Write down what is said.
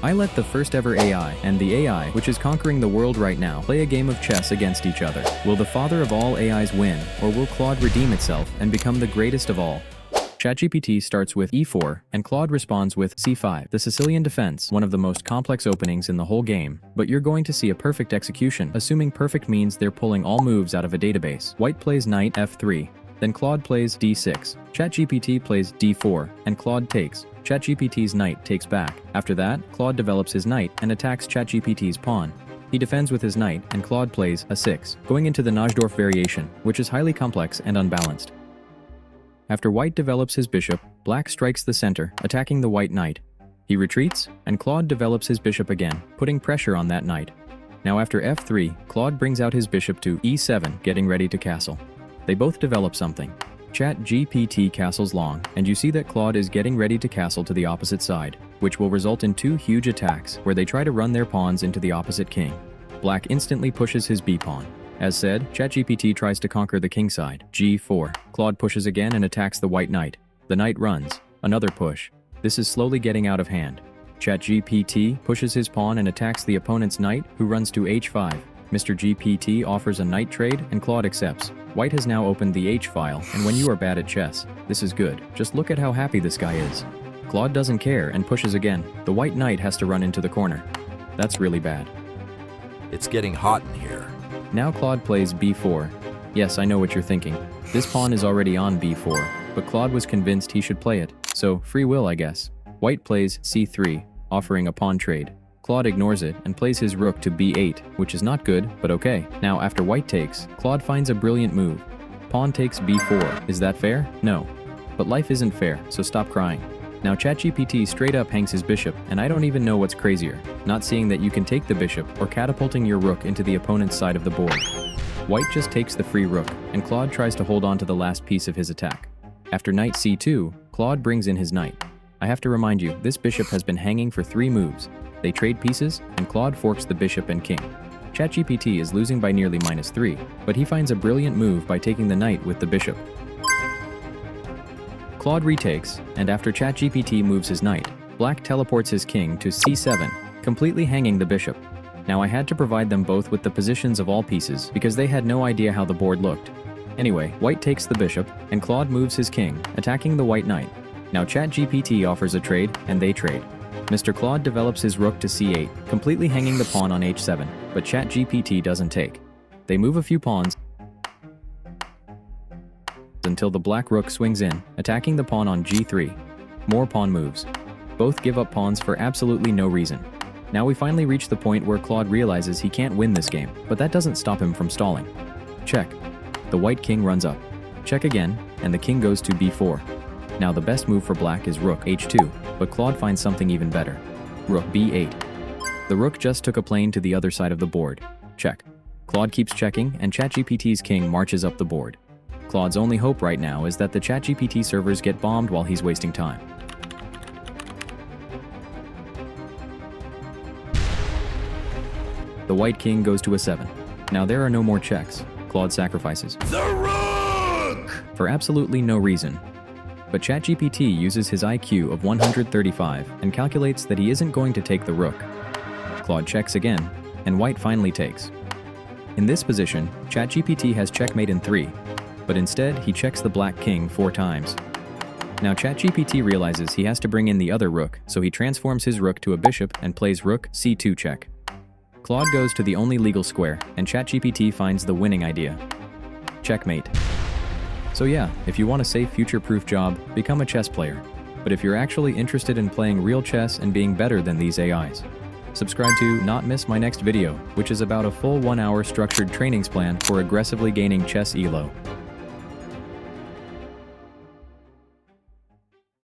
I let the first ever AI and the AI, which is conquering the world right now, play a game of chess against each other. Will the father of all AIs win, or will Claude redeem itself and become the greatest of all? ChatGPT starts with E4, and Claude responds with C5. The Sicilian defense, one of the most complex openings in the whole game, but you're going to see a perfect execution, assuming perfect means they're pulling all moves out of a database. White plays knight F3, then Claude plays D6. ChatGPT plays D4, and Claude takes. ChatGPT's knight takes back. After that, Claude develops his knight and attacks ChatGPT's pawn. He defends with his knight, and Claude plays A6, going into the Najdorf variation, which is highly complex and unbalanced. After white develops his bishop, black strikes the center, attacking the white knight. He retreats, and Claude develops his bishop again, putting pressure on that knight. Now after F3, Claude brings out his bishop to E7, getting ready to castle. They both develop something. ChatGPT castles long, and you see that Claude is getting ready to castle to the opposite side, which will result in two huge attacks where they try to run their pawns into the opposite king. Black instantly pushes his b-pawn. As said, ChatGPT tries to conquer the king side, G4. Claude pushes again and attacks the white knight. The knight runs. Another push. This is slowly getting out of hand. ChatGPT pushes his pawn and attacks the opponent's knight, who runs to H5. Mr. GPT offers a knight trade, and Claude accepts. White has now opened the H file, and when you are bad at chess, this is good. Just look at how happy this guy is. Claude doesn't care and pushes again. The white knight has to run into the corner. That's really bad. It's getting hot in here. Now Claude plays B4. Yes, I know what you're thinking. This pawn is already on B4, but Claude was convinced he should play it, so free will, I guess. White plays C3, offering a pawn trade. Claude ignores it and plays his rook to B8, which is not good, but okay. Now after white takes, Claude finds a brilliant move. Pawn takes B4. Is that fair? No. But life isn't fair, so stop crying. Now ChatGPT straight up hangs his bishop, and I don't even know what's crazier, not seeing that you can take the bishop or catapulting your rook into the opponent's side of the board. White just takes the free rook, and Claude tries to hold on to the last piece of his attack. After knight C2, Claude brings in his knight. I have to remind you, this bishop has been hanging for 3 moves. They trade pieces, and Claude forks the bishop and king. ChatGPT is losing by nearly -3, but he finds a brilliant move by taking the knight with the bishop. Claude retakes, and after ChatGPT moves his knight, black teleports his king to C7, completely hanging the bishop. Now I had to provide them both with the positions of all pieces because they had no idea how the board looked. Anyway, white takes the bishop, and Claude moves his king, attacking the white knight. Now ChatGPT offers a trade, and they trade. Mr. Claude develops his rook to C8, completely hanging the pawn on H7, but ChatGPT doesn't take. They move a few pawns until the black rook swings in, attacking the pawn on G3. More pawn moves. Both give up pawns for absolutely no reason. Now we finally reach the point where Claude realizes he can't win this game, but that doesn't stop him from stalling. Check. The white king runs up. Check again, and the king goes to B4. Now the best move for black is rook H2, but Claude finds something even better. Rook B8. The rook just took a plane to the other side of the board. Check. Claude keeps checking, and ChatGPT's king marches up the board. Claude's only hope right now is that the ChatGPT servers get bombed while he's wasting time. The white king goes to A7. Now there are no more checks. Claude sacrifices The rook! for absolutely no reason. But ChatGPT uses his IQ of 135 and calculates that he isn't going to take the rook. Claude checks again, and white finally takes. In this position, ChatGPT has checkmate in 3, but instead he checks the black king 4 times. Now ChatGPT realizes he has to bring in the other rook, so he transforms his rook to a bishop and plays rook C2 check. Claude goes to the only legal square, and ChatGPT finds the winning idea. Checkmate. So yeah, if you want a safe future-proof job, become a chess player. But if you're actually interested in playing real chess and being better than these AIs, subscribe to not miss my next video, which is about a full 1-hour structured trainings plan for aggressively gaining chess ELO.